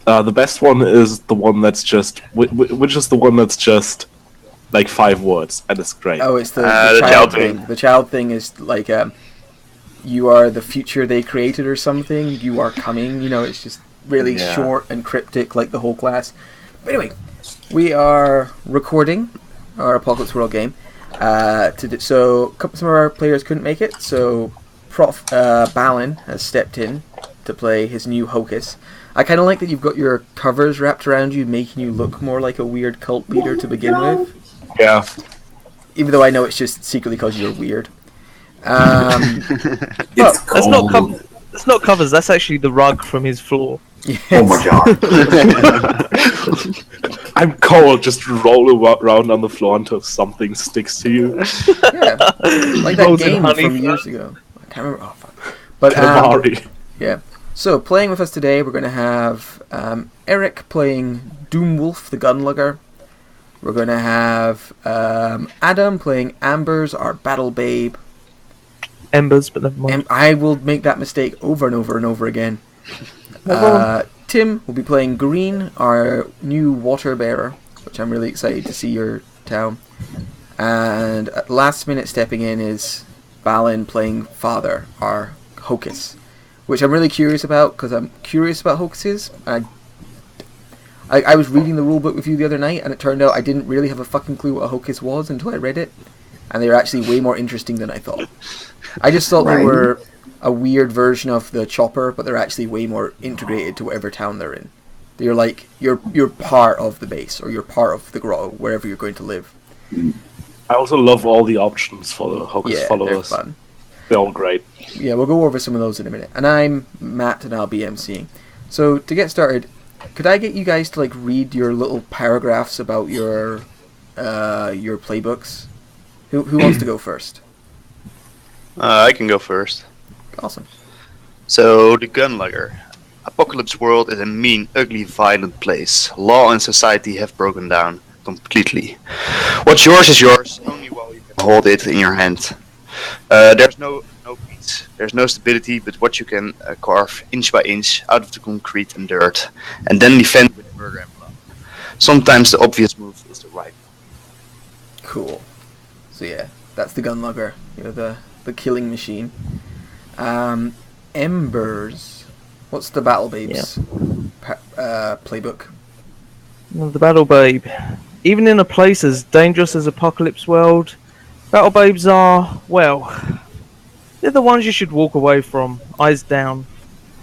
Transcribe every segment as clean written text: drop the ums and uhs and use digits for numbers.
The best one is the one that's just, which is the one that's just like 5 words, and it's great. Oh, it's the child thing. The child thing is like, you are the future they created or something. You are coming. It's just really short and cryptic, like the whole class. But anyway, we are recording our Apocalypse World game. So some of our players couldn't make it, so Prof Balin has stepped in to play his new Hocus. I kind of like that you've got your covers wrapped around you, making you look more like a weird cult leader to begin with. Yeah. Even though I know it's just secretly because you're weird. It's cold. That's not covers, that's actually the rug from his floor. Yes. Oh my god. I'm cold, just roll around on the floor until something sticks to you. Yeah, like that game from years ago. I can't remember. Oh, fuck. But, yeah. So, playing with us today, we're going to have Eric playing Doomwolf, the Gunlugger. We're going to have Adam playing Ambers, our Battle Babe. Embers, but never mind. I will make that mistake over and over and over again. Tim will be playing Green, our new Waterbearer, which I'm really excited to see your town. And at last minute stepping in is Balin playing Father, our Hocus, which I'm really curious about, because I'm curious about Hocuses. I was reading the rulebook with you the other night, and it turned out I didn't really have a fucking clue what a Hocus was until I read it, and they were actually way more interesting than I thought. I just thought they were a weird version of the Chopper, but they're actually way more integrated to whatever town they're in. You're like, you're part of the base, or you're part of the grotto, wherever you're going to live. I also love all the options for the Hocus followers. They're fun. They're all great. Yeah, we'll go over some of those in a minute. And I'm Matt, and I'll be emceeing. So, to get started, could I get you guys to read your little paragraphs about your playbooks? Who wants to go first? I can go first. Awesome. So, the Gunlugger. Apocalypse World is a mean, ugly, violent place. Law and society have broken down completely. What's yours is yours, only while you can hold it in your hand. There's no peace. There's no stability, but what you can carve inch by inch out of the concrete and dirt, and then defend with murder and blood. Sometimes the obvious move is the right one. Cool. So yeah, that's the Gunlugger. The killing machine. Embers. What's the Battle Babes playbook? The Battle Babe. Even in a place as dangerous as Apocalypse World, Battle Babes are, well, they're the ones you should walk away from, eyes down,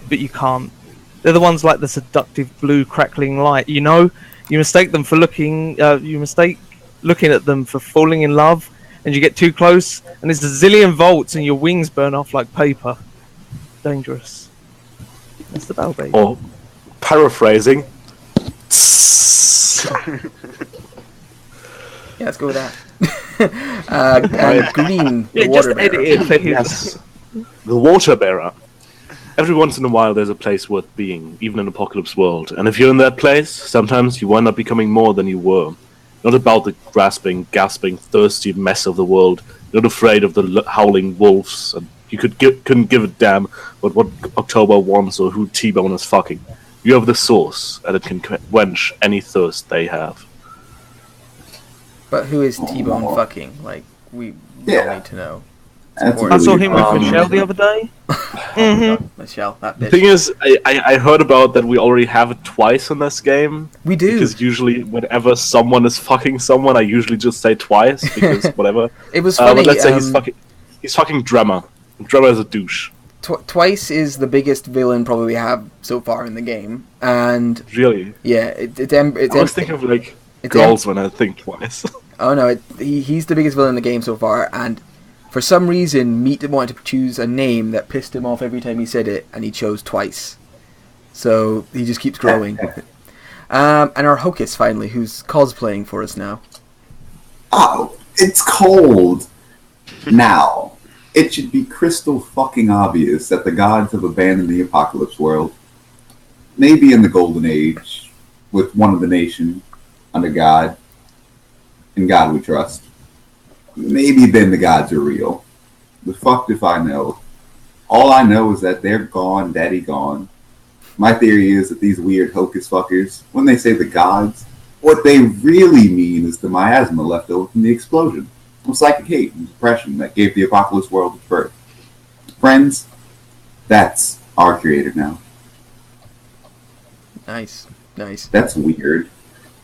but you can't. They're the ones like the seductive blue crackling light, you mistake them for looking at them for falling in love, and you get too close, and there's a zillion volts, and your wings burn off like paper. Dangerous. That's the Battle Babe. Or, paraphrasing. Yeah, let's go with that. And Green, the Waterbearer. Yes. The Waterbearer. Every once in a while there's a place worth being, even in Apocalypse World. And if you're in that place, sometimes you wind up becoming more than you were. Not about the grasping, gasping, thirsty mess of the world. You're not afraid of the howling wolves. And you couldn't give a damn about what October wants or who T-Bone is fucking. You have the source, and it can quench any thirst they have. But who is T-Bone fucking? We don't need to know. I saw him with Michelle the other day. Michelle, that bitch. The thing is, I heard about that we already have it twice in this game. We do. Because usually whenever someone is fucking someone, I usually just say twice, because whatever. It was funny. But let's say he's fucking Drummer. Drummer is a douche. Twice is the biggest villain probably we have so far in the game. And really? Yeah, I was thinking of girls when I think twice. Oh no, he's the biggest villain in the game so far, and for some reason, Meat wanted to choose a name that pissed him off every time he said it, and he chose twice. So he just keeps growing. And our Hocus, finally, who's cosplaying for us now. Oh, it's cold. Now, it should be crystal fucking obvious that the gods have abandoned the Apocalypse World. Maybe in the Golden Age, with one of the nation under God. In God we trust. Maybe then the gods are real. The fuck if I know. All I know is that they're gone, daddy gone. My theory is that these weird hocus fuckers, when they say the gods, what they really mean is the miasma left over from the explosion of psychic hate and depression that gave the apocalypse world its birth. Friends, that's our creator now. Nice. That's weird.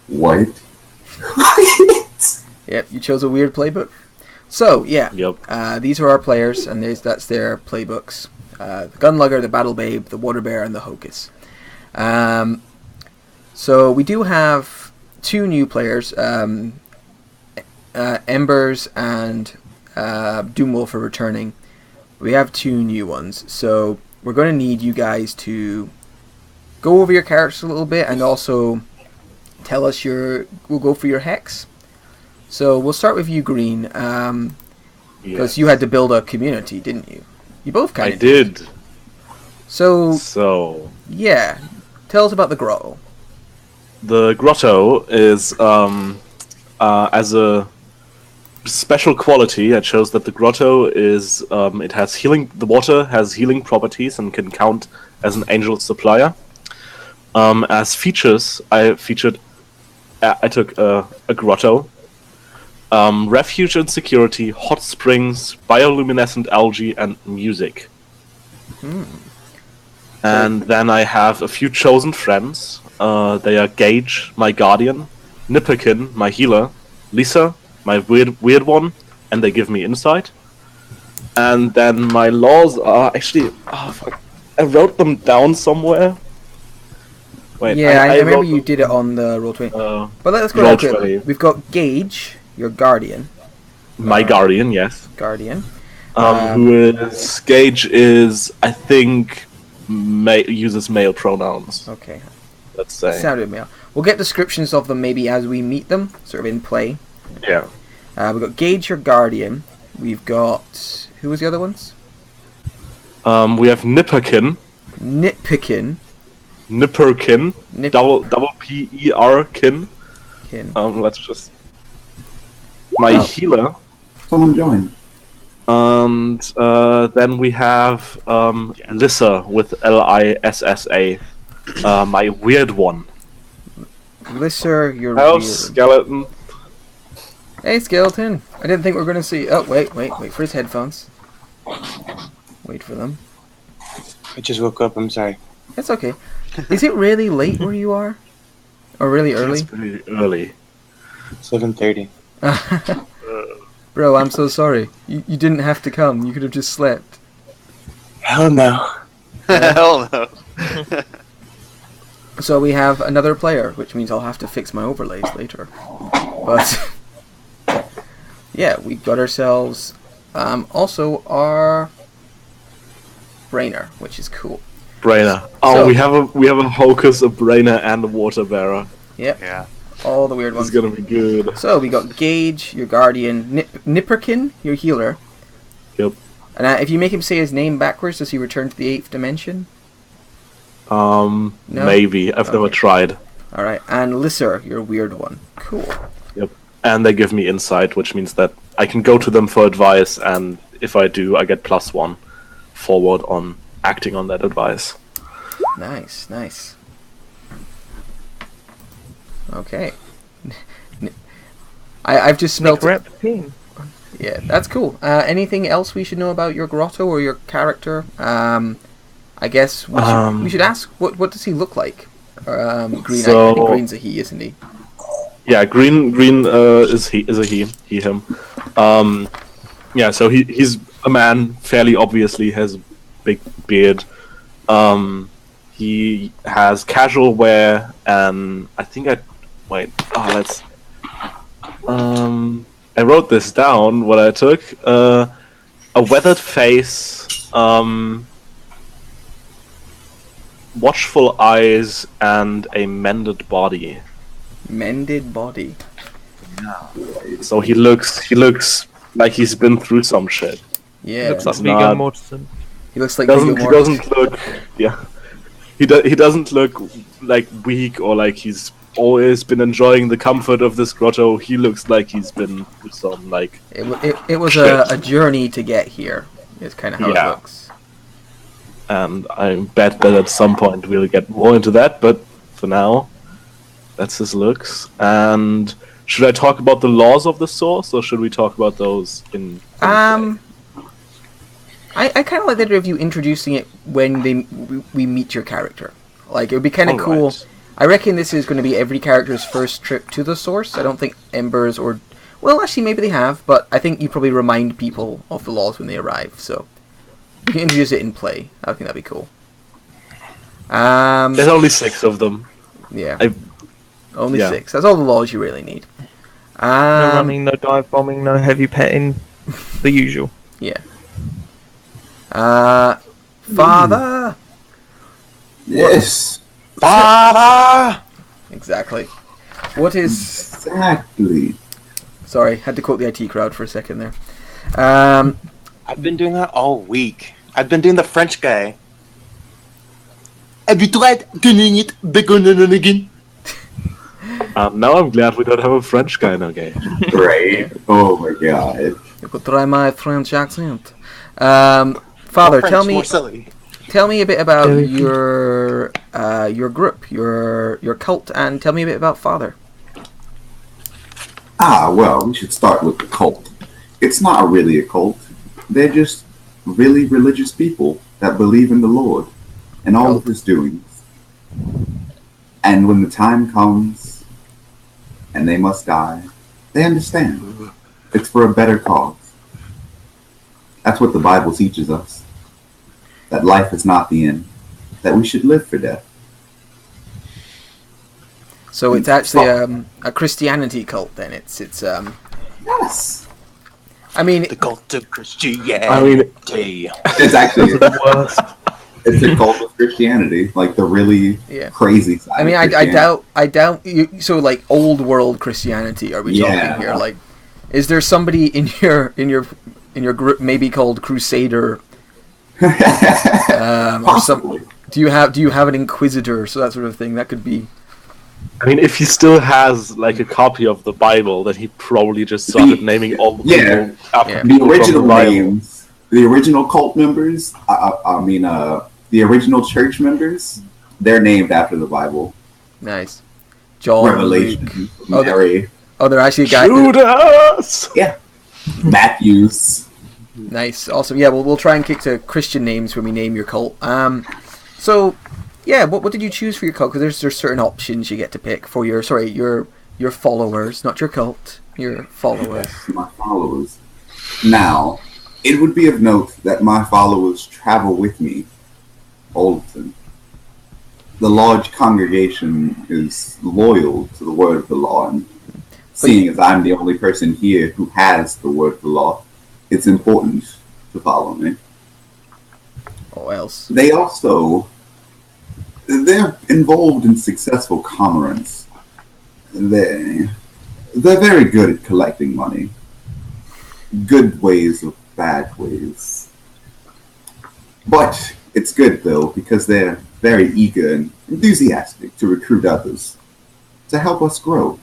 What? Yep, you chose a weird playbook. So, yeah. Yep. These are our players, and that's their playbooks. The Gunlugger, the Battle Babe, the Waterbearer, and the Hocus. So we do have 2 new players. Embers and Doomwolf are returning. We have 2 new ones. So we're going to need you guys to go over your characters a little bit and also tell us we'll go for your hex. So we'll start with you, Green, because you had to build a community, didn't you? You both kind I of did. So yeah, tell us about the grotto. The grotto is as a special quality. It shows that the grotto is it has healing. The water has healing properties and can count as an angel supplier. As features, I took a grotto, refuge and security, hot springs, bioluminescent algae, and music. And then I have a few chosen friends. They are Gage, my guardian, Nipperkin, my healer, Lisa, my weird one, and they give me insight. And then my laws are actually... Oh, fuck. I wrote them down somewhere. Wait, yeah, I remember you did it on the Roll20. But let's go back to it. We've got Gage, your guardian. My guardian, yes. Guardian. Gage is, I think, uses male pronouns. Okay. Let's say. Sounded male. We'll get descriptions of them maybe as we meet them, sort of in play. Yeah. We've got Gage, your guardian. We've got... Who was the other ones? We have Nipperkin. Nitpickin. Nipperkin. Double P-E-R kin. Let's just... My healer. Someone join. And then we have Lissa with Lissa. My weird one. Lissa, your weird. Skeleton. Hey, Skeleton. I didn't think we were going to see... Oh, wait for his headphones. Wait for them. I just woke up, I'm sorry. That's okay. Is it really late where you are? Or really early? It's pretty early. 7:30. Bro, I'm so sorry. You didn't have to come. You could have just slept. Hell no. Hell no. So we have another player, which means I'll have to fix my overlays later. But yeah, we got ourselves also our Brainer, which is cool. Brainer. Oh, so, we have a Hocus, a Brainer, and a Waterbearer. Yep. Yeah. All the weird ones. It's gonna be good. So we got Gage, your guardian, Nipperkin, your healer. Yep. And if you make him say his name backwards, does he return to the 8th dimension? No? Maybe. I've never tried. Alright, and Lissa, your weird one. Cool. Yep. And they give me insight, which means that I can go to them for advice, and if I do, I get +1 forward on acting on that advice. Nice. Okay. I've just smelt it. Yeah, that's cool. Anything else we should know about your grotto or your character? I guess we should ask what does he look like? Green. I think Green's a he, isn't he? Yeah, Green is a he him. Yeah, so he's a man. Fairly obviously has a big beard. He has casual wear, and I think I wrote this down. What I took a weathered face, watchful eyes, and a mended body. Mended body. Yeah. So he looks like he's been through some shit. Yeah. Looks like Viggo Mortensen. He looks like he doesn't look. Yeah. He doesn't look like weak or like he's always been enjoying the comfort of this grotto. He looks like he's been through some like. It was a journey to get here. Is kind of how it looks. and I bet that at some point we'll get more into that. But for now, that's his looks. And should I talk about the laws of the source, or should we talk about those in I kind of like the idea of you introducing it when we meet your character. Like, it would be kind of cool. Alright. I reckon this is going to be every character's first trip to the source. I don't think Embers or... Well, actually, maybe they have, but I think you probably remind people of the laws when they arrive, so... You can introduce it in play. I think that'd be cool. There's only 6 of them. Yeah. I- Only yeah. 6. That's all the laws you really need. No running, no dive bombing, no heavy petting. The usual. Yeah. Father! Yes, Father! Exactly. What is... exactly. Sorry, had to quote the IT crowd for a second there. I've been doing that all week. I've been doing the French guy. Have you tried doing it again? Now I'm glad we don't have a French guy in our game. Right? Oh my god. You could try my French accent. Father, French, tell me more silly. a bit about Very your group, your cult, and tell me a bit about Father. Well, we should start with the cult. It's not really a cult. They're just really religious people that believe in the Lord and all of his doings. And when the time comes and they must die, they understand. It's for a better cause. That's what the Bible teaches us. That life is not the end. That we should live for death. So it's actually a Christianity cult. Then it's Yes. I mean, The cult of Christianity. I mean, It's actually The worst. it's a cult of Christianity, like the really Yeah. crazy side. I mean, of I Christianity. doubt. So like old world Christianity, are we Yeah. talking here? Like, is there somebody in your group maybe called Crusader? Or some, Possibly. do you have an Inquisitor, so that sort of thing? That could be. I mean, if he still has like a copy of the Bible, then he probably just started naming all the people Yeah. after Yeah. people The from original the Bible. names, the original cult members, the original church members, they're named after the Bible. Nice. John, Luke. Revelation, Oh, Mary, They're actually guys. Judas! Matthews. Nice, awesome. Yeah, we'll try and kick to Christian names when we name your cult. So, yeah, what did you choose for your cult? Because there's certain options you get to pick for your followers, not your cult, your followers. My followers. Now, it would be of note that my followers travel with me, Alton. The large congregation is loyal to the word of the law, and seeing as I'm the only person here who has the word of the law, it's important to follow me. Or else. They're involved in successful commerce. They're very good at collecting money. Good ways or bad ways. But it's good, though, because they're very eager and enthusiastic to recruit others to help us grow.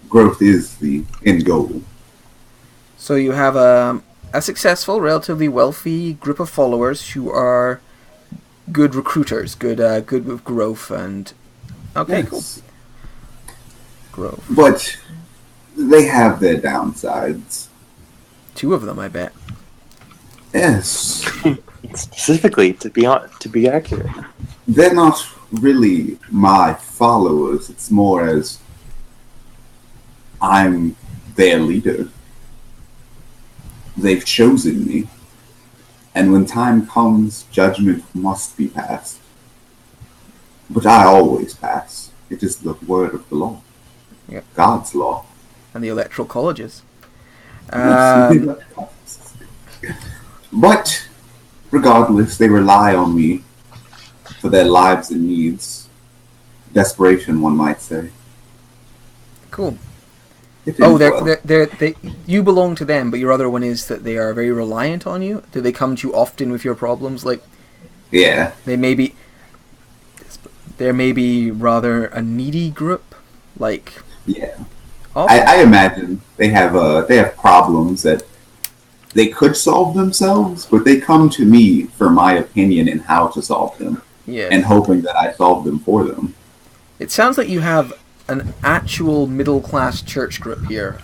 Growth is the end goal. So you have a successful, relatively wealthy group of followers who are good recruiters, good with growth and... Okay, Yes. cool. Growth. But they have their downsides. 2 of them, I bet. Yes. Specifically, to be accurate. They're not really my followers. It's more as I'm their leader. They've chosen me. And when time comes, judgment must be passed. But I always pass. It is the word of the law. Yep. God's law. And the electoral colleges. But regardless, they rely on me for their lives and needs. Desperation, one might say. Cool. It Oh, is they you belong to them, but your other one is that they are very reliant on you. Do they come to you often with your problems? Like, yeah. they're maybe rather a needy group. Like, Yeah. oh, I imagine they have problems that they could solve themselves, but they come to me for my opinion in how to solve them, and hoping that I solve them for them. It sounds like you have an actual middle-class church group here.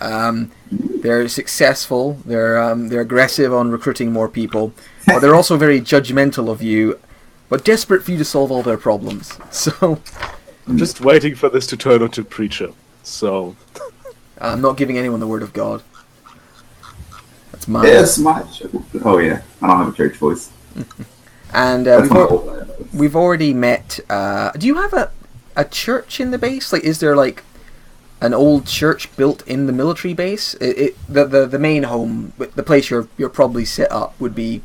They're successful. They're aggressive on recruiting more people, but they're also very judgmental of you, but desperate for you to solve all their problems. So I'm just waiting for this to turn into preacher. So I'm not giving anyone the word of God. That's mine. Yes, my. Oh yeah, I don't have a church voice. And we've already met. Do you have a church in the base? Like, is there like an old church built in the military base? The main home, the place you're probably set up would be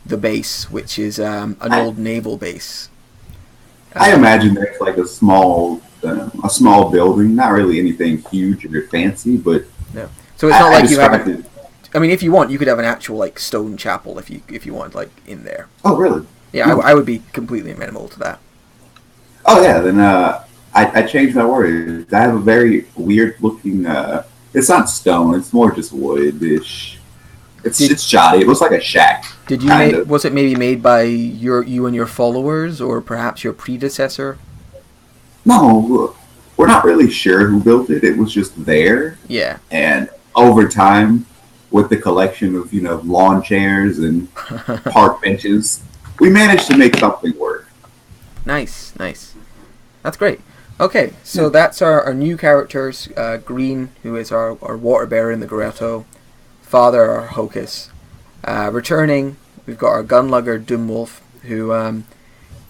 the base, which is an old naval base. I imagine there's like a small building, not really anything huge or fancy, but no. So it's not like you have. I mean, if you want, you could have an actual like stone chapel if you want, like in there. Oh, really? Yeah, No. I would be completely amenable to that. Oh yeah, then I changed my words. I have a very weird looking. It's not stone. It's more just wood-ish. It's shoddy. It looks like a shack. Did you was it maybe made by you and your followers, or perhaps your predecessor? No, we're not really sure who built it. It was just there. Yeah. And over time, with the collection of lawn chairs and park benches, we managed to make something work. Nice. That's great. Okay, so that's our new characters. Green, who is our Waterbearer in the grotto. Father, our Hocus. Returning, we've got our Gunlugger, Doomwolf, who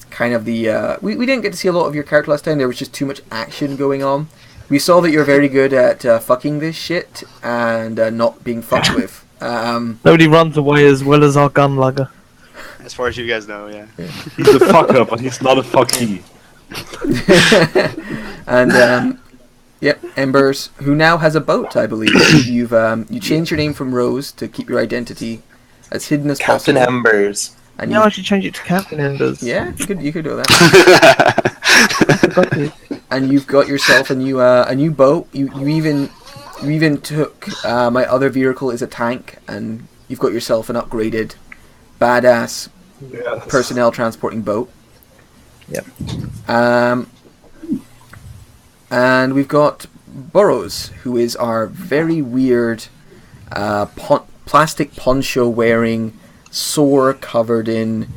kind of the... we didn't get to see a lot of your character last time. There was just too much action going on. We saw that you're very good at fucking this shit and not being fucked with. Nobody runs away as well as our Gunlugger. As far as you guys know, yeah. He's a fucker, but he's not a fucky. And yep, Embers, who now has a boat, I believe. You changed your name from Rose to keep your identity as hidden as Captain possible. Embers. And I should change it to Captain Enders. yeah, you could do that. And you've got yourself a new boat. You even took my other vehicle is a tank, and you've got yourself an upgraded, badass personnel transporting boat. Yep. And we've got Burrows, who is our very weird plastic poncho wearing, sore covered in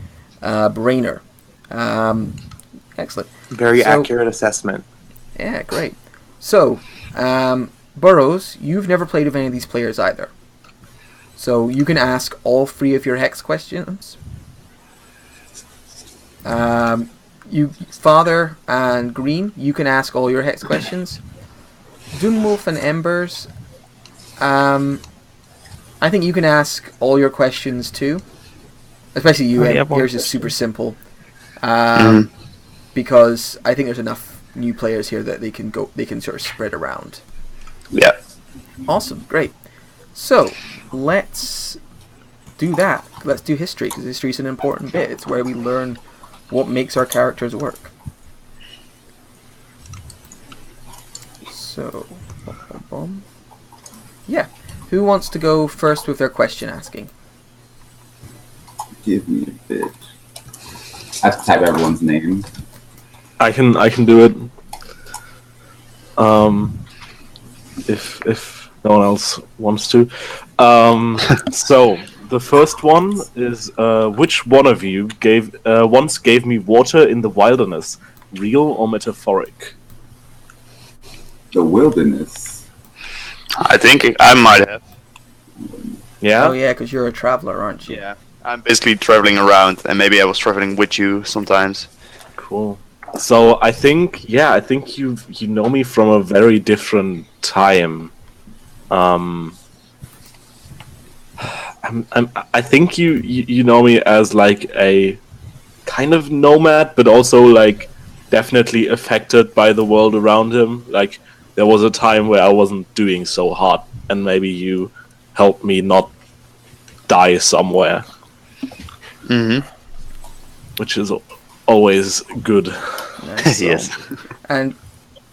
brainer. Excellent. Very accurate assessment. Yeah, great. So, Burrows, you've never played with any of these players either. So you can ask all three of your hex questions. You, Father and Green, you can ask all your hex questions. Doomwolf and Embers, I think you can ask all your questions too. Especially you, yours is super simple. Because I think there's enough new players here that they can sort of spread around. Yeah. Awesome, great. So, let's do that. Let's do history, because history is an important bit. It's where we learn what makes our characters work. So, yeah. Who wants to go first with their question asking? Give me a bit. I have to type everyone's name. I can do it. If no one else wants to. So the first one is which one of you once gave me water in the wilderness, real or metaphoric? The wilderness. I think I might have. Yeah. Oh yeah, because you're a traveler, aren't you? Yeah. I'm basically traveling around, and maybe I was traveling with you sometimes. Cool. So I think you know me from a very different time. I think you know me as like a kind of nomad, but also like definitely affected by the world around him. Like there was a time where I wasn't doing so hot, and maybe you helped me not die somewhere. Mm-hmm. Which is always good. Nice. Yes. And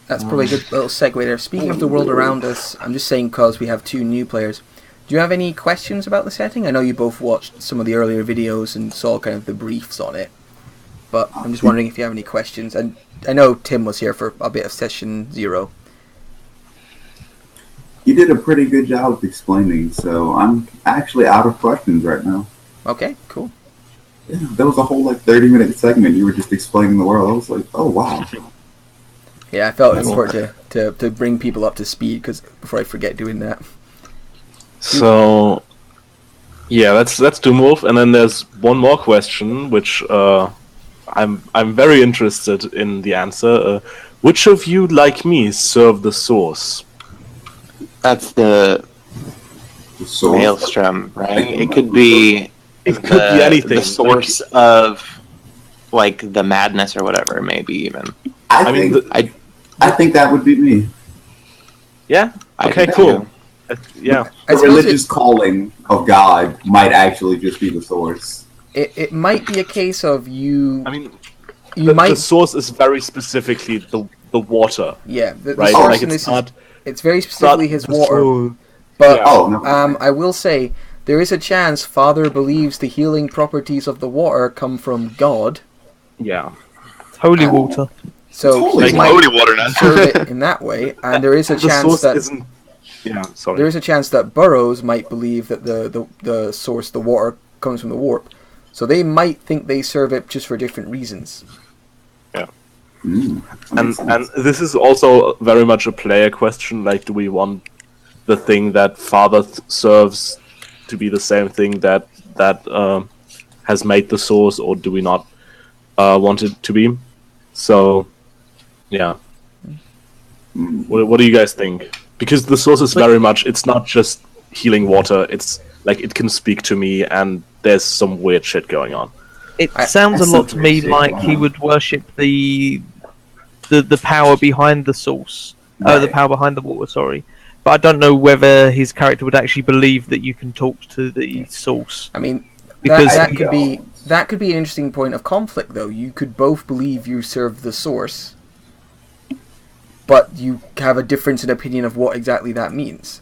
that's probably a good little segue there. Speaking of the world around us, I'm just saying because we have two new players. Do you have any questions about the setting? I know you both watched some of the earlier videos and saw kind of the briefs on it, but I'm just wondering if you have any questions. And I know Tim was here for a bit of session 0. You did a pretty good job of explaining, so I'm actually out of questions right now. Okay, cool. Yeah, there was a whole 30-minute segment. You were just explaining the world. I was like, oh wow. Yeah, I felt it important to bring people up to speed before I forget doing that. So, yeah, let's do move, and then there's one more question, which I'm very interested in the answer. Which of you, like me, serve the source? That's the So, maelstrom, right? It could be. It could be anything. The source of, the madness or whatever, maybe even. I think that would be me. Yeah. I Okay. think Cool. Yeah. The religious calling of God might actually just be the source. It might be a case of you. I mean, you the source is very specifically the water. Yeah, the Right? source Like in it's this not. it's very specifically his water. So, But Yeah. Oh, no. I will say there is a chance Father believes the healing properties of the water come from God. yeah. Holy water. So Totally. he Like might holy water now. serve it in that way, and there is a The chance source that isn't. Yeah. Sorry. there is a chance that Burrows might believe that the source, the water, comes from the warp. So they might think they serve it just for different reasons. And this is also very much a player question. Like, do we want the thing that Father serves to be the same thing that has made the source, or do we not want it to be? So, yeah. What do you guys think? Because the source is very much. It's not just healing water. It's like it can speak to me, and there's some weird shit going on. It sounds a lot to me like he would worship the power behind the source. The power behind the water, sorry. But I don't know whether his character would actually believe that you can talk to the source. I mean, Because- that could be an interesting point of conflict, though. You could both believe you serve the source, but you have a difference in opinion of what exactly that means.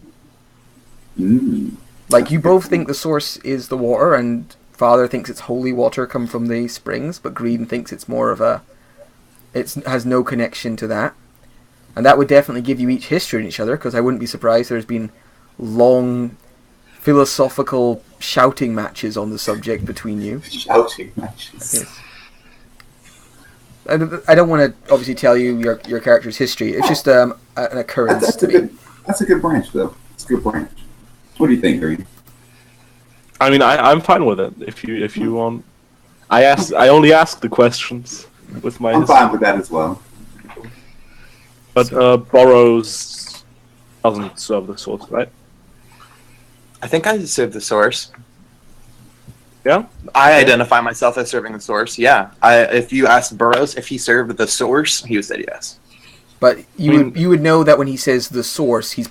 Like, you both think the source is the water, and Father thinks it's holy water come from the springs, but Green thinks it's more of it has no connection to that. And that would definitely give you each history in each other, because I wouldn't be surprised there's been long philosophical shouting matches on the subject between you. Shouting matches. Yes. I don't want to obviously tell you your character's history. It's just an occurrence to me. That's a good branch, though. It's a good branch. What do you think, Green? I mean, I'm fine with it. If you want, I only ask the questions with my. I'm fine with that as well. But Burrows doesn't serve the source, right? I think I serve the source. Yeah. I identify myself as serving the source. Yeah. If you asked Burroughs if he served the source, he would say yes. But you would know that when he says the source, he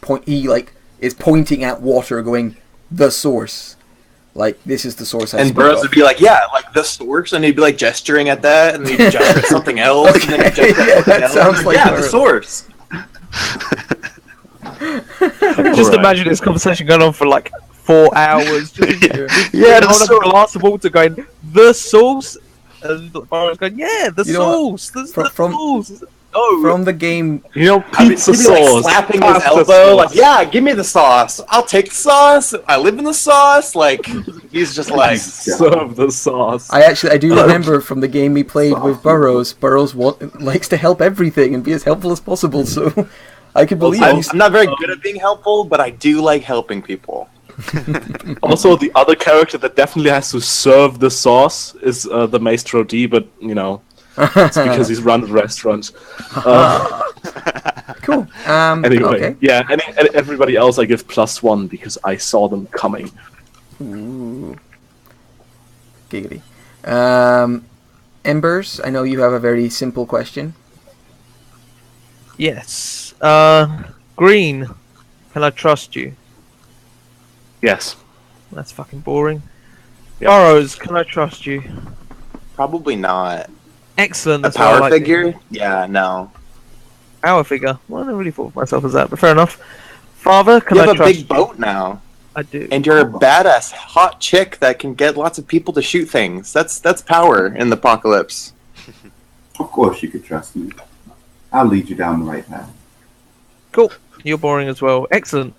is pointing at water, going the source. Like, this is the source. And Burroughs would be like, yeah, like the source, and he'd be like gesturing at that, and he'd gesture at something else, and then he'd gesture at something else. Sounds like the source. Just imagine this conversation going on for like 4 hours. Yeah, hold up a glass of water going, the source? And Burroughs going, yeah, the source. The source. Oh. From the game, pizza he'd be sauce, like slapping his pasta elbow, sauce. like, yeah, give me the sauce. I'll take the sauce. I live in the sauce. Like, he's just like, serve the sauce. I do remember from the game we played with Burroughs. Burroughs likes to help everything and be as helpful as possible. So I could believe I'm not very good at being helpful, but I do like helping people. Also, the other character that definitely has to serve the sauce is the Maestro D, but it's because he's run a restaurant. Cool. Anyway, okay. yeah, and everybody else I give +1 because I saw them coming. Ooh. Giggity. Embers, I know you have a very simple question. Yes. Green, can I trust you? Yes. That's fucking boring. Yep. Burroughs, can I trust you? Probably not. Excellent. A That's what I power like. figure? Yeah, no. Power figure. Well, I never really thought of myself as that, but fair enough. Father, can You I have a trust big boat now. I do. And you're a badass, hot chick that can get lots of people to shoot things. That's power in the apocalypse. Of course you could trust me. I'll lead you down the right path. Cool. You're boring as well. Excellent.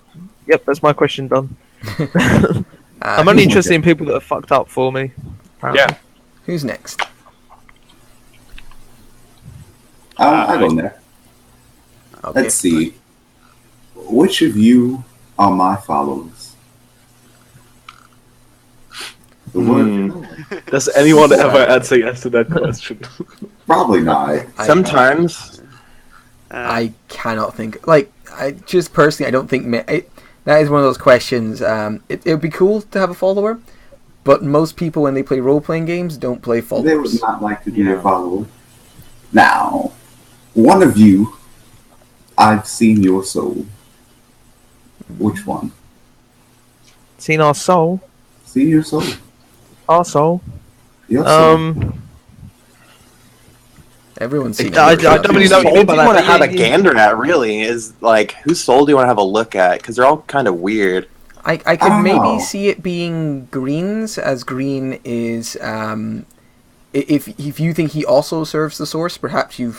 Yep, that's my question done. I'm only interested in people that are fucked up for me. Apparently. Yeah. Who's next? I go there. Okay. Let's see. Which of you are my followers? The word? Does anyone ever answer yes to that question? Probably not. Sometimes. I cannot think. Like, I just personally, I don't think that is one of those questions. It would be cool to have a follower, but most people when they play role-playing games don't play followers. They would not like to be your follower. Now, one of you, I've seen your soul. Which one? Seen our soul. Seen your soul. Our soul. Your soul. Everyone's seen I it. don't really know Whose what you soul mean do by you want to that. have a gander at, really, is like, whose soul do you want to have a look at? Because they're all kind of weird. I could don't maybe know. see it being Green's, as Green is. If you think he also serves the Source, perhaps you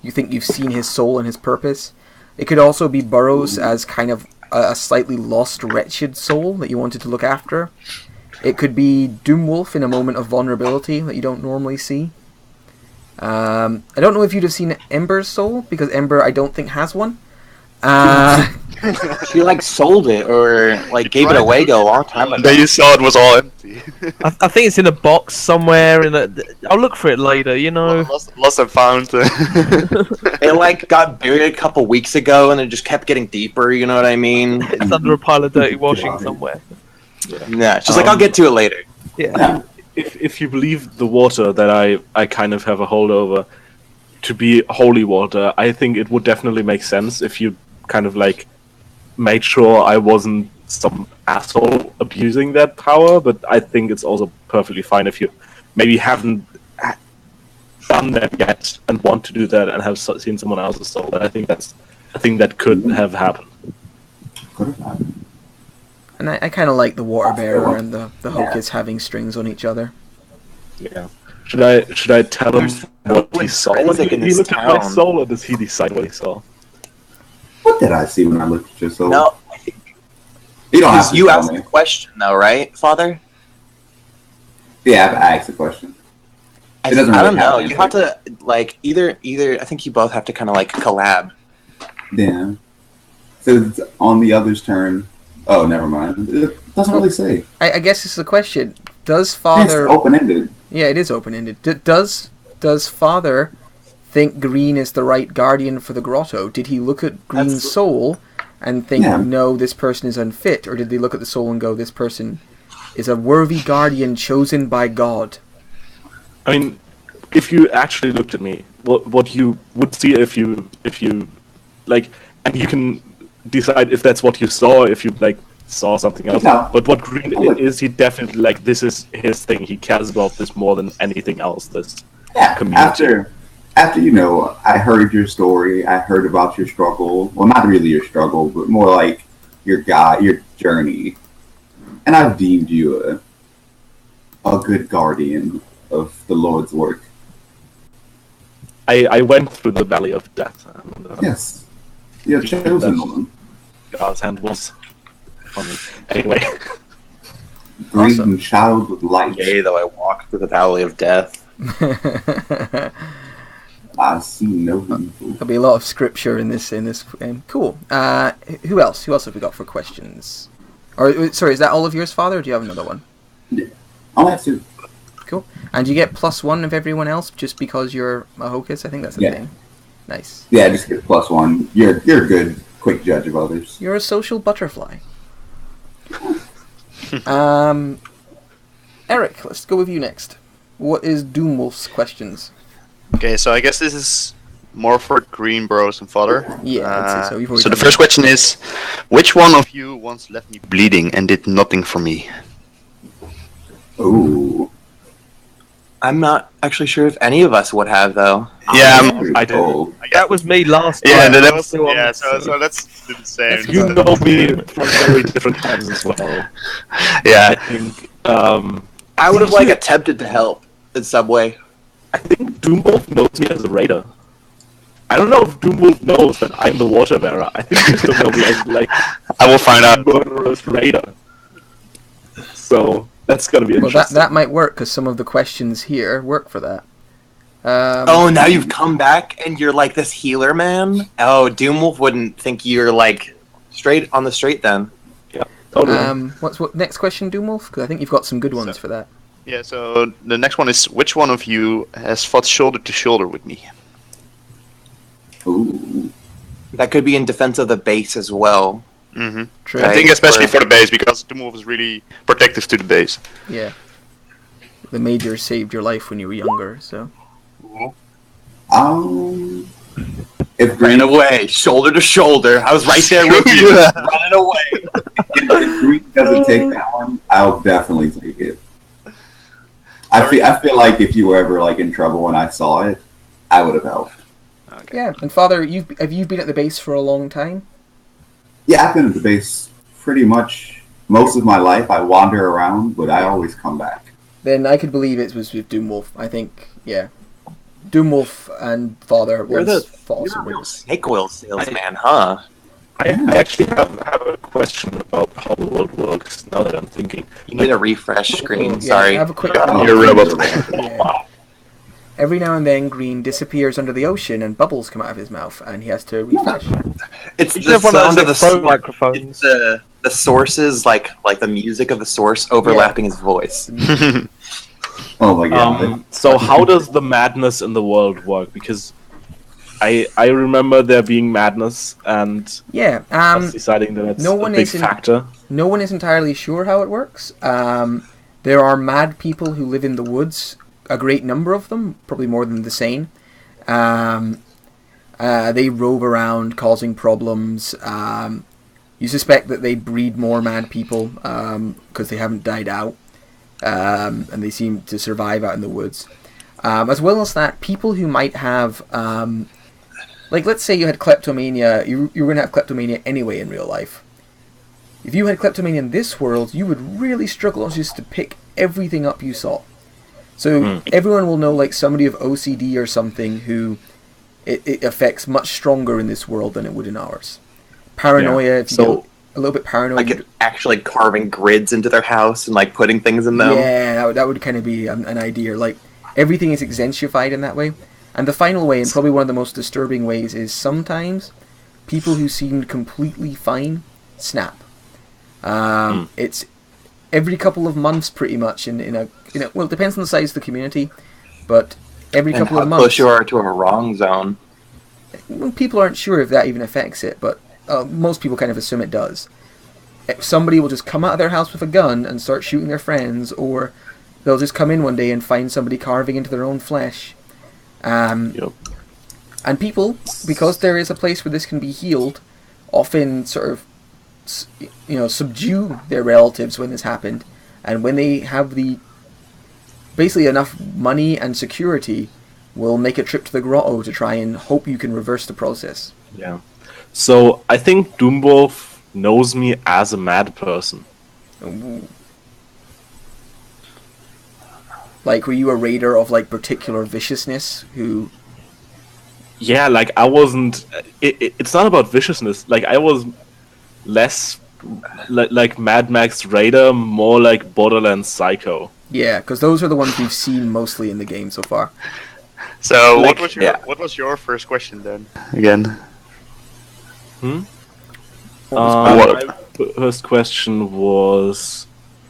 think you've seen his soul and his purpose. It could also be Burroughs as kind of a slightly lost, wretched soul that you wanted to look after. It could be Doomwolf in a moment of vulnerability that you don't normally see. I don't know if you'd have seen Ember's soul, because Ember I don't think has one. She like sold it or like gave it away a long time ago. Then you saw it was all empty. I think it's in a box somewhere. I'll look for it later. You know. Lost and found. It like got buried a couple weeks ago and it just kept getting deeper. You know what I mean? It's under a pile of dirty washing somewhere. Yeah, she's like, I'll get to it later. Yeah. If you believe the water that I kind of have a hold over to be holy water, I think it would definitely make sense if you kind of like made sure I wasn't some asshole abusing that power. But I think it's also perfectly fine if you maybe haven't done that yet and want to do that and have seen someone else's soul. But I think that could have happened. Could have happened. And I kind of like the Waterbearer and the Hocus having strings on each other. Yeah. Should I tell him what he saw? forensic in He this looked at my town. soul, or does he decide what he saw? What did I see when I looked at your soul? No, I think You don't have to you tell asked me. the question though, right, Father? Yeah, I've asked the question. I It doesn't don't really know. matter. You have to like either. I think you both have to kind of like collab. Yeah. So it's on the other's turn. Oh, never mind. It doesn't really say. I guess it's the question. Does It's Father... open-ended. Yeah, it is open-ended. Does Father think Green is the right guardian for the grotto? Did he look at Green's That's- soul and think, Yeah. no, this person is unfit? Or did they look at the soul and go, this person is a worthy guardian chosen by God? I mean, if you actually looked at me, what you would see if you like, and you can decide if that's what you saw, if you like saw something else. No. But what Green is, he definitely like this is his thing. He cares about this more than anything else. This Yeah. community. After I heard your story. I heard about your struggle. Well, not really your struggle, but more like your journey. And I've deemed you a good guardian of the Lord's work. I went through the valley of death. And, Yes. You're a chosen one. God's hand was on me. Anyway, Great Awesome. and child with light. Yea, though I walk through the valley of death. I see no evil. There'll be a lot of scripture in this game. Cool. Who else? Who else have we got for questions? Or sorry, is that all of yours, Father? Or do you have another one? I'll have to. Cool. And you get +1 of everyone else just because you're a Hocus? I think that's the Yeah. thing. Nice. Yeah, just get +1. You're a good, quick judge of others. You're a social butterfly. Eric, let's go with you next. What is Doomwolf's questions? Okay, so I guess this is more for Green Bros and Father. Yeah, I'd say so. You've already So the done first question is, which one of you once left me bleeding and did nothing for me? Ooh. I'm not actually sure if any of us would have, though. Yeah, I did. Oh, That was me last yeah, time. that I was still on yeah. this, So that's the same. You know me from very different times as well. I Yeah, think I would have, attempted to help in some way. I think Doomwolf knows me as a raider. I don't know if Doomwolf knows that I'm the Waterbearer. I think he still knows me as I will find out. murderous raider. So that's gonna be Well, interesting. that might work because some of the questions here work for that. Oh, now you've come back and you're like this healer man? Oh, Doomwolf wouldn't think you're straight on the straight then. Yeah, totally. What next question, Doomwolf? Because I think you've got some good ones for that. Yeah. So the next one is: which one of you has fought shoulder to shoulder with me? ooh. That could be in defense of the base as well. Mm-hmm. True. I think especially for the base because Doomwolf is really protective to the base. Yeah. The Major saved your life when you were younger, so. If Ran Green, away, shoulder to shoulder. I was right there with you, running away. if Green doesn't take that one, I'll definitely take it. I feel like if you were ever in trouble and I saw it, I would have helped. Okay. Yeah, and Father, have you been at the base for a long time? Yeah, I've been at the base pretty much most of my life. I wander around, but I always come back. Then I could believe it was with Doomwolf. I think, yeah. Doomwolf and Father was false. You're a real snake oil salesman, huh? I actually have a question about how the world works now that I'm thinking. You need a refresh screen, Yeah, sorry. have a quick. You're a robot. Yeah. Every now and then, Green disappears under the ocean and bubbles come out of his mouth, and he has to refresh. It's You the should have one of sound of those the pro it's microphones. the sources, like the music of the source overlapping his voice. Oh my god. So how does the madness in the world work? Because I remember there being madness and Yeah. us deciding that it's no a one big is in- factor. No one is entirely sure how it works. There are mad people who live in the woods, a great number of them, probably more than the sane. They rove around causing problems. You suspect that they breed more mad people because they haven't died out. And they seem to survive out in the woods. As well as that, people who might have... let's say you had kleptomania, you were going to have kleptomania anyway in real life. If you had kleptomania in this world, you would really struggle just to pick everything up you saw. So everyone will know somebody of OCD or something who it affects much stronger in this world than it would in ours. Paranoia, if you get a little bit paranoid. Actually carving grids into their house and putting things in them. Yeah, that would kind of be an idea. Everything is exemplified in that way. And the final way, and probably one of the most disturbing ways, is sometimes people who seemed completely fine snap. It's every couple of months, pretty much. Well, it depends on the size of the community, but every couple of months. Close you are to a wrong zone. Well, people aren't sure if that even affects it, but most people kind of assume it does. Somebody will just come out of their house with a gun and start shooting their friends, or they'll just come in one day and find somebody carving into their own flesh. Yep. And people, because there is a place where this can be healed, often sort of, subdue their relatives when this happened, and when they have basically enough money and security, will make a trip to the grotto to try and hope you can reverse the process. Yeah. So I think Doomwolf knows me as a mad person. Ooh. Were you a raider of particular viciousness who? Yeah, I wasn't. It's not about viciousness. I was less like Mad Max Raider, more like Borderlands Psycho. Yeah, because those are the ones we've seen mostly in the game so far. So what was your first question then? Again. My first question was,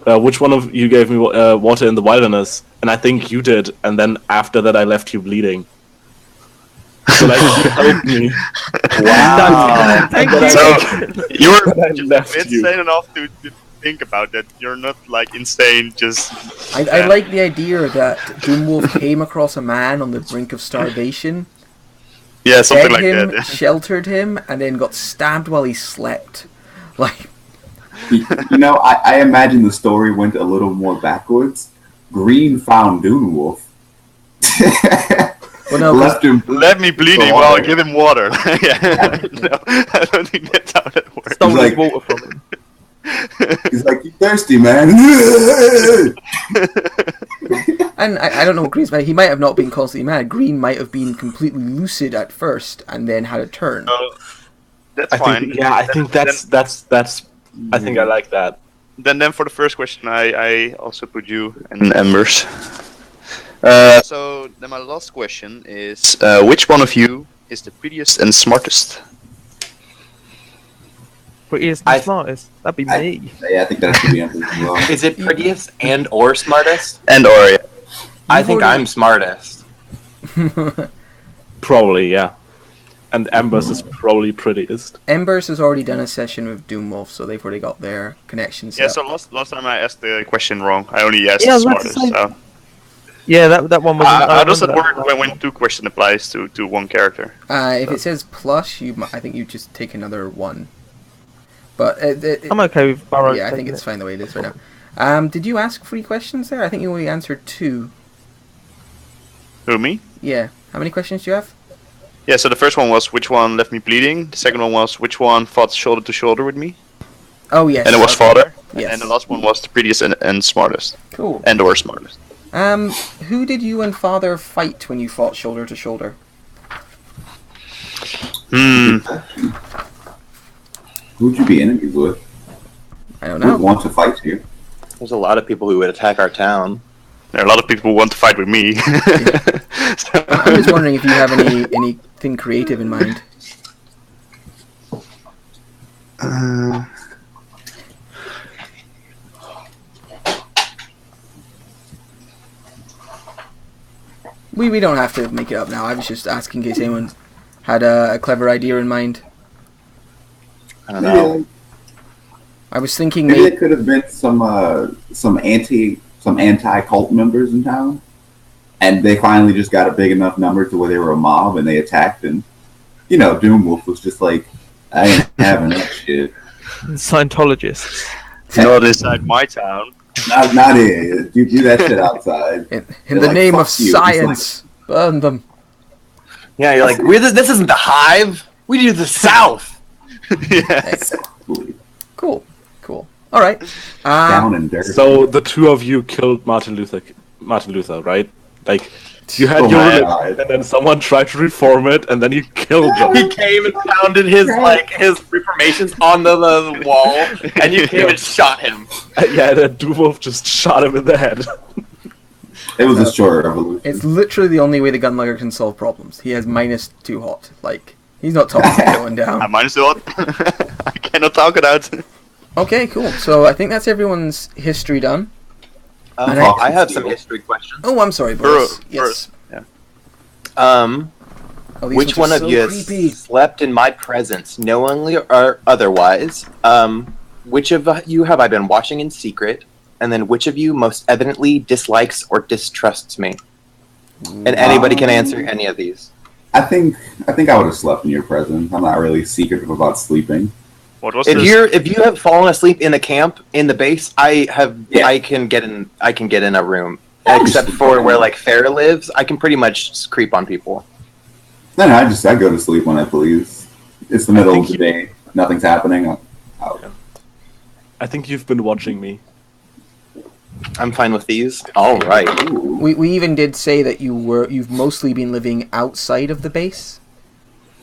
which one of you gave me water in the wilderness? And I think you did. And then after that, I left you bleeding. So you helped me. Wow. Thank you. So you were just left insane enough to think about that. You're not insane. Just I like the idea that Doomwolf came across a man on the brink of starvation. yeah, something Fed like him, that. sheltered him, and then got stabbed while he slept. I imagine the story went a little more backwards. Green found Doomwolf, Well, no, 'cause- Left him. Let me bleeding Go while I on. give him water. Yeah. No, I don't think that's how that works. Stole like- his water from him. He's like, you thirsty, man. and I don't know what Green's mad. He might have not been constantly mad. Green might have been completely lucid at first and then had a turn. That's I fine. think, yeah, I think that's. I think I like that. Then for the first question, I also put you and Embers. So then my last question is, which one of you is the prettiest and smartest? Prettiest I- and smartest. That'd be me. Yeah, I think that should be Emperor as well. Is it prettiest and or smartest? And or yeah. I think I'm smartest. Probably, yeah. And Embers is probably prettiest. Embers has already done a session with Doomwolf, so they've already got their connections. Yeah. So last time I asked the question wrong. I only asked Yeah, I the was about to smartest. say- So. Yeah, that one was. How does it work when two question applies to one character? If it says plus, I think you just take another one. But I'm okay with Burrow. yeah, I think taking it's it. fine the way it is right now. Did you ask 3 questions there? I think you only answered 2. Who, me? Yeah. How many questions do you have? Yeah, so the first one was which one left me bleeding. The second one was which one fought shoulder to shoulder with me. Oh yes. And it was father. Yes. And the last one was the prettiest and smartest. Cool. And or smartest. Who did you and Father fight when you fought shoulder to shoulder? Who'd you be enemies with? I don't Who would know. want to fight you? There's a lot of people who would attack our town. There are a lot of people who want to fight with me. I'm just wondering if you have anything creative in mind. We don't have to make it up now. I was just asking in case anyone had a clever idea in mind. I don't know. I was thinking Maybe it could have been some anti-cult members in town, and they finally just got a big enough number to where they were a mob and they attacked, and Doomwolf was just like, I ain't having that shit. Scientologists. Not inside my town. Not here. You do that shit outside. in They're the like, name of "Fuck you." It's science, burn them. Yeah, you're like, this isn't the hive. We do the South. Yeah. Cool. All right. Down and dirty. So the two of you killed Martin Luther, right? Like, you had Oh your my religion, God. and then someone tried to reform it, and then you killed them. He came and pounded his reformations on the wall, and you came and shot him. Yeah, that Doomwolf just shot him in the head. It was a short revolution. It's literally the only way the gunlugger can solve problems. He has -2 hot. Like, he's not talking going down. I'm minus what? I cannot talk it out. Okay, cool. So I think that's everyone's history done. And I have some history questions. Oh, I'm sorry, Boris. Yes. Yeah. Oh, these Which ones one are of so you has creepy. slept in my presence, knowingly or otherwise? Which of you have I been watching in secret? And then which of you most evidently dislikes or distrusts me? And anybody can answer any of these. I think I would have slept in your presence. I'm not really secretive about sleeping. What was If this? you have fallen asleep in the camp in the base, Yeah. I can get in a room. Oh, Except just- for where like Fair lives, I can pretty much just creep on people. No, I go to sleep when I please. It's the middle of the day. Nothing's happening. I'm out. I think you've been watching me. I'm fine with these. All right. We even did say that you've mostly been living outside of the base,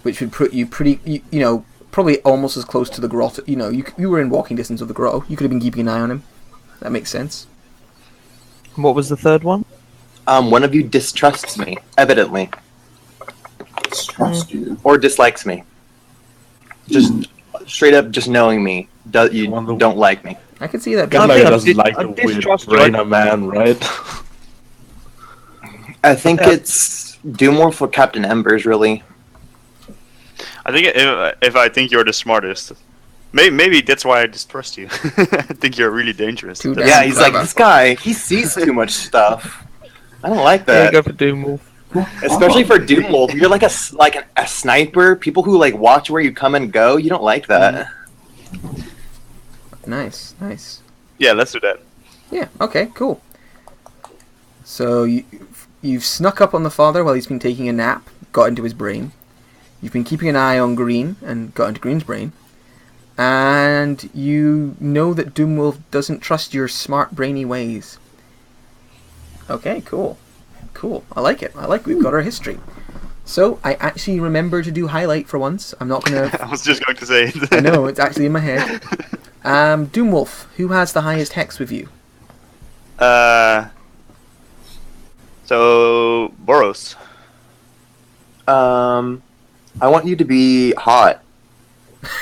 which would put you pretty, probably almost as close to the grotto. You were in walking distance of the grotto. You could have been keeping an eye on him. That makes sense. What was the third one? One of you distrusts me, evidently, Trust you. or dislikes me. Just straight up, just knowing me, you don't like me. I could see that. I Gunlugger think I doesn't did- like I the weird distrust you. brainer man, right? I think Yeah. it's Doomwolf or Captain Embers, really. I think if I think you're the smartest, maybe that's why I distrust you. I think you're really dangerous. Too That's- Yeah, damn he's like, clever. this guy, he sees too much stuff. I don't like There you that. go for Doomwolf. Especially for Doomwolf, you're like a sniper. People who like watch where you come and go. You don't like that. Nice. Yeah, let's do that. Yeah. Okay. Cool. So you've snuck up on the father while he's been taking a nap, got into his brain. You've been keeping an eye on Green and got into Green's brain. And you know that Doomwolf doesn't trust your smart, brainy ways. Okay, cool. Cool. I like it. We've got our history. So, I actually remember to do highlight for once. I'm not going to... I was just going to say it. I know, it's actually in my head. Doomwolf, who has the highest hex with you? So, Boros. I want you to be hot.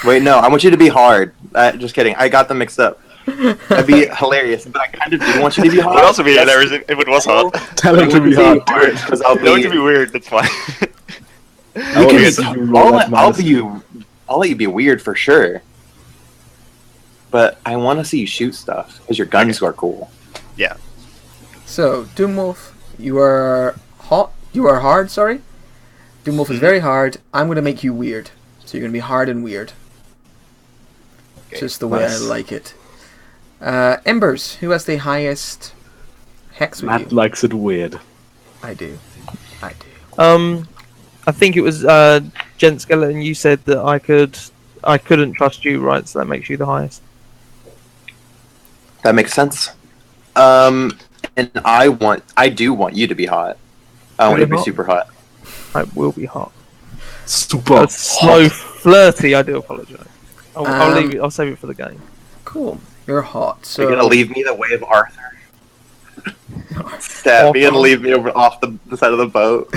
Wait, no, I want you to be hard. Just kidding. I got them mixed up. That'd be hilarious, but I kind of do want you to be hot. It would also be hilarious if it was hot. Tell him to be hard. Because I'll Don't to be weird. That's fine. I'll let you be weird for sure. But I want to see you shoot stuff because your guns are cool. Yeah. So, Doomwolf, you are hot. You are hard, sorry. Doomwolf is very hard. I'm going to make you weird. So you're going to be hard and weird. Okay, Just the way I like it. Embers, who has the highest hex with Matt you? likes it weird. I do. I think it was Gent Skeleton. You said that I couldn't trust you, right? So that makes you the highest. That makes sense. And I do want you to be hot. I want you to be hot? super hot. I will be hot. Super That's so flirty. I do apologise. I'll leave it. I'll save it for the game. Cool. You're hot. So You're gonna leave me the way of Arthur. Stab me and leave me over off the side of the boat.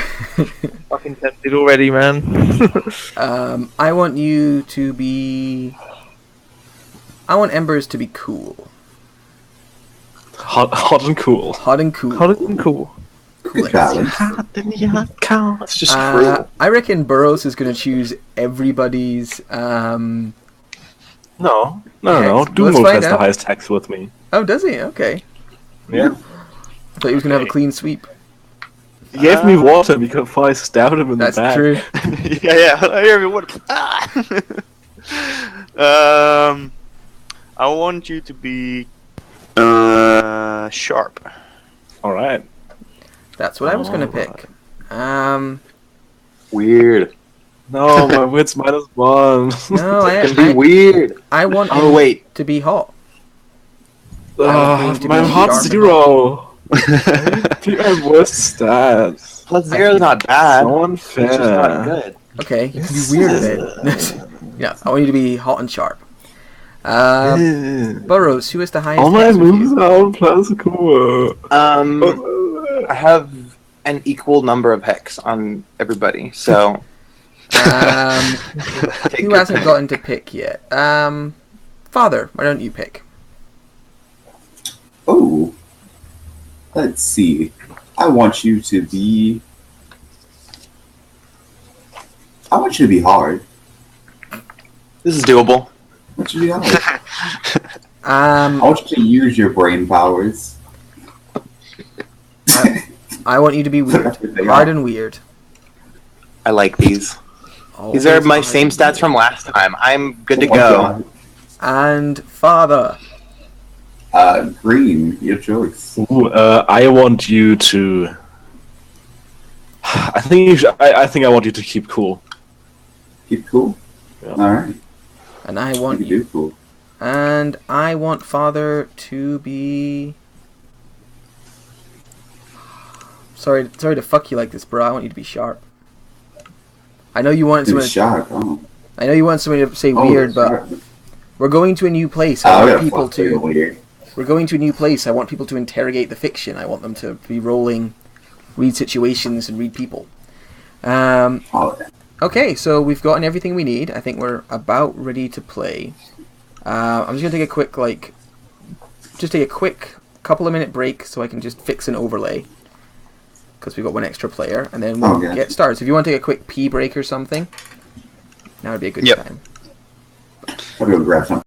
Fucking tempted already, man. I want you to be... I want Embers to be cool. hot and cool. Hot and cool. Hot and cool. Cool. Good balance. It's just cruel. I reckon Burroughs is going to choose everybody's... No. Let's Doomwolf find has the out. highest hex with me. Oh, does he? Okay. Yeah. I thought he was going to have a clean sweep. He gave me water before I stabbed him in That's the back. true. yeah. I hear you. What? I want you to be sharp. Alright. That's what I was going to pick. Weird. No, my wit's -1. No, It can be weird. I want Oh him wait. to be hot. I want him to My be heart's sharp. 0. My worst stats. +0 is not bad. So It's just not unfair. good. Okay, you can be weird then. Yeah, I want you to be hot and sharp. Burroughs, who is the highest All my hex with moves you? are plus cool. I have an equal number of hex on everybody, so take Who your hasn't pick. gotten to pick yet? Father, why don't you pick? Oh, let's see. I want you to be hard. This is doable. I want you to be hard. I Um, want you to use your brain powers. I want you to be weird. Hard and weird. I like these. These are Always my hard same and stats weird. from last time. I'm good to Oh my go. God. And father. Green, your choice. Ooh, I want you to. I think you should, I think I want you to keep cool. Keep cool. Yeah. All right. And I You want can you. do cool. And I want father to be. Sorry to fuck you like this, bro. I want you to be sharp. I know you want Do someone. sharp. Oh. I know you want someone to say Oh, weird, but sharp. we're going to a new place. Oh, I want yeah, people fuck you, to. weird. We're going to a new place. I want people to interrogate the fiction. I want them to be rolling, read situations, and read people. Oh, yeah. Okay, so we've gotten everything we need. I think we're about ready to play. I'm just gonna take a quick couple of minute break so I can just fix an overlay because we've got one extra player, and then we'll Okay. get started. So if you want to take a quick pee break or something, now would be a good Yep. time. I'll go grab some.